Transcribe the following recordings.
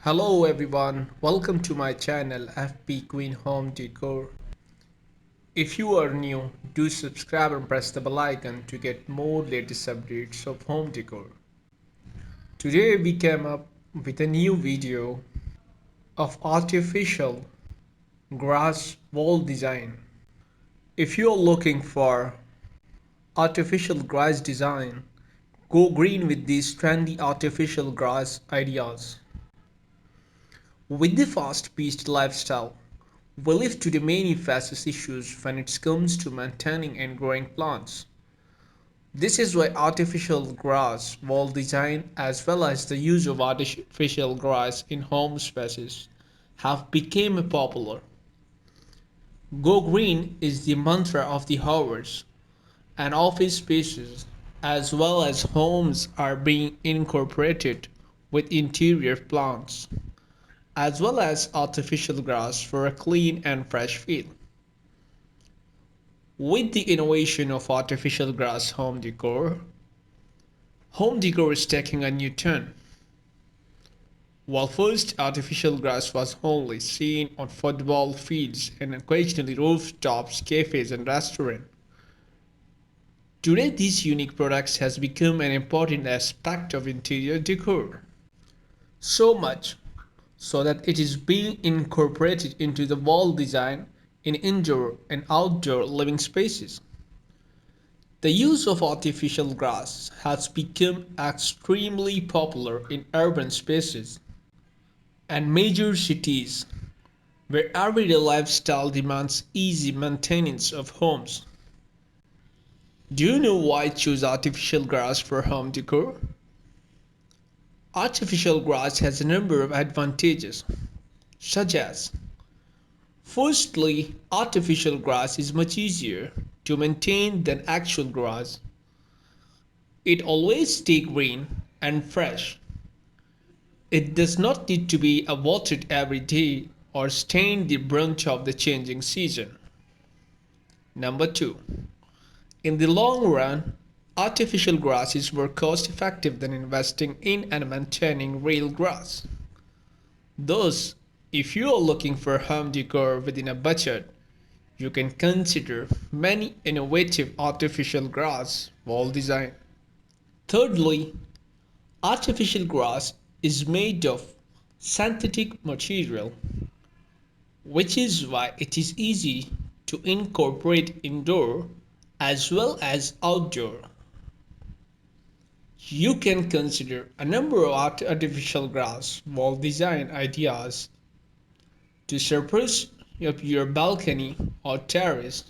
Hello everyone, welcome to my channel FP Queen Home Decor. If you are new, do subscribe and press the bell icon to get more latest updates of home decor. Today we came up with a new video of artificial grass wall design. If you are looking for artificial grass design, go green with these trendy artificial grass ideas. With the fast-paced lifestyle, we live to the many facets issues when it comes to maintaining and growing plants. This is why artificial grass wall design as well as the use of artificial grass in home spaces have become popular. Go green is the mantra of the hours, and office spaces as well as homes are being incorporated with interior plants as well as artificial grass for a clean and fresh feel. With the innovation of artificial grass home decor is taking a new turn. While first artificial grass was only seen on football fields and occasionally rooftops, cafes and restaurants, today these unique products has become an important aspect of interior decor. So much so that it is being incorporated into the wall design in indoor and outdoor living spaces. The use of artificial grass has become extremely popular in urban spaces and major cities where everyday lifestyle demands easy maintenance of homes. Do you know why choose artificial grass for home decor? Artificial grass has a number of advantages, such as firstly, artificial grass is much easier to maintain than actual grass. It always stays green and fresh. It does not need to be watered every day or stain the brunt of the changing season. Number 2. In the long run, artificial grass is more cost effective than investing in and maintaining real grass. Thus, if you are looking for home decor within a budget, you can consider many innovative artificial grass wall design. Thirdly, artificial grass is made of synthetic material, which is why it is easy to incorporate indoor as well as outdoor. You can consider a number of artificial grass wall design ideas to surface your balcony or terrace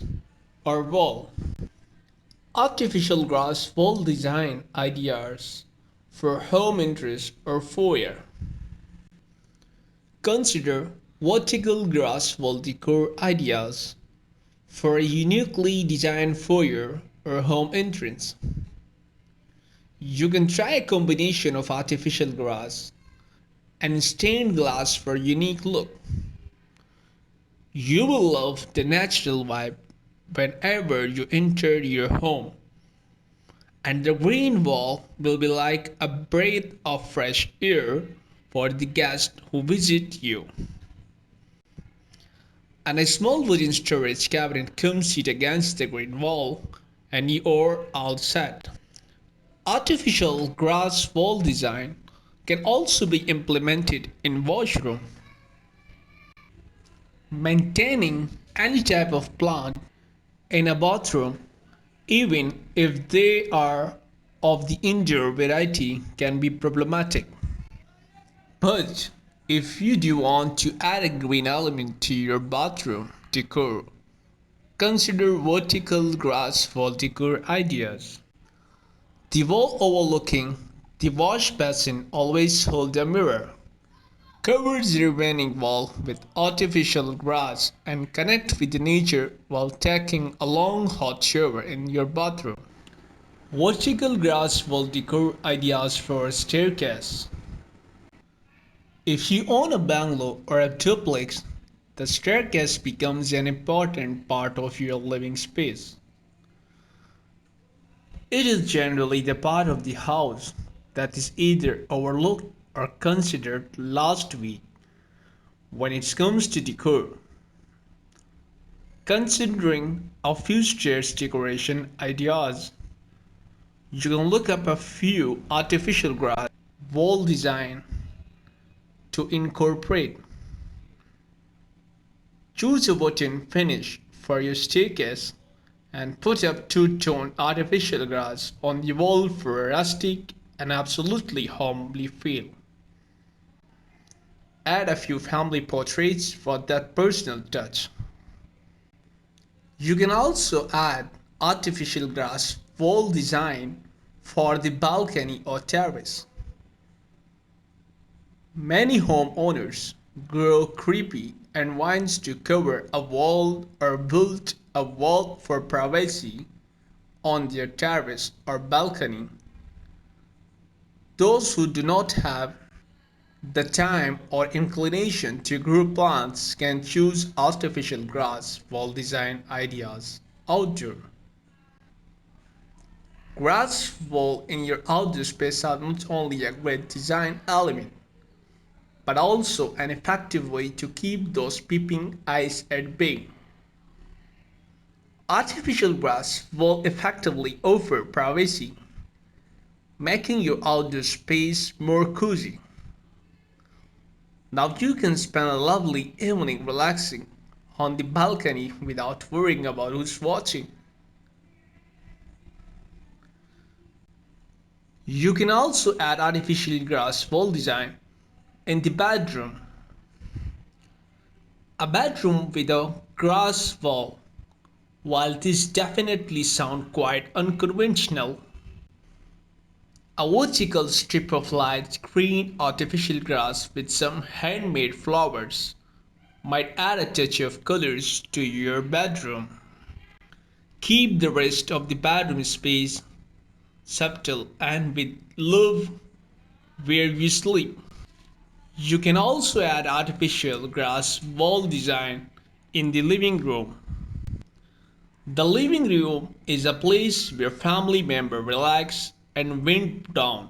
or wall. Artificial grass wall design ideas for home interest or foyer. Consider vertical grass wall decor ideas for a uniquely designed foyer or home entrance. You can try a combination of artificial grass and stained glass for a unique look. You will love the natural vibe whenever you enter your home, and the green wall will be like a breath of fresh air for the guests who visit you. And a small wooden storage cabinet comes sit against the green wall, and you're all set. Artificial grass wall design can also be implemented in washroom. Maintaining any type of plant in a bathroom, even if they are of the indoor variety, can be problematic. But if you do want to add a green element to your bathroom decor, consider vertical grass wall decor ideas. The wall overlooking the wash basin always hold a mirror. Cover the remaining wall with artificial grass and connect with nature while taking a long hot shower in your bathroom. Vertical grass wall decor ideas for a staircase. If you own a bungalow or a duplex, the staircase becomes an important part of your living space. It is generally the part of the house that is either overlooked or considered last week when it comes to decor. Considering a few chairs decoration ideas, you can look up a few artificial grass wall design to incorporate. Choose a wooden finish for your staircase and put up two-tone artificial grass on the wall for a rustic and absolutely homely feel. Add a few family portraits for that personal touch. You can also add artificial grass wall design for the balcony or terrace. Many homeowners grow creepy and vines to cover a wall or build a wall for privacy on their terrace or balcony. Those who do not have the time or inclination to grow plants can choose artificial grass wall design ideas outdoor. Grass wall in your outdoor space are not only a great design element, but also an effective way to keep those peeping eyes at bay. Artificial grass will effectively offer privacy, making your outdoor space more cozy. Now you can spend a lovely evening relaxing on the balcony without worrying about who's watching. You can also add artificial grass wall design in the bedroom. A bedroom with a grass wall. While this definitely sounds quite unconventional, a vertical strip of light green artificial grass with some handmade flowers might add a touch of colors to your bedroom. Keep the rest of the bedroom space subtle and with love where you sleep. You can also add artificial grass wall design in the living room. The living room is a place where family members relax and wind down.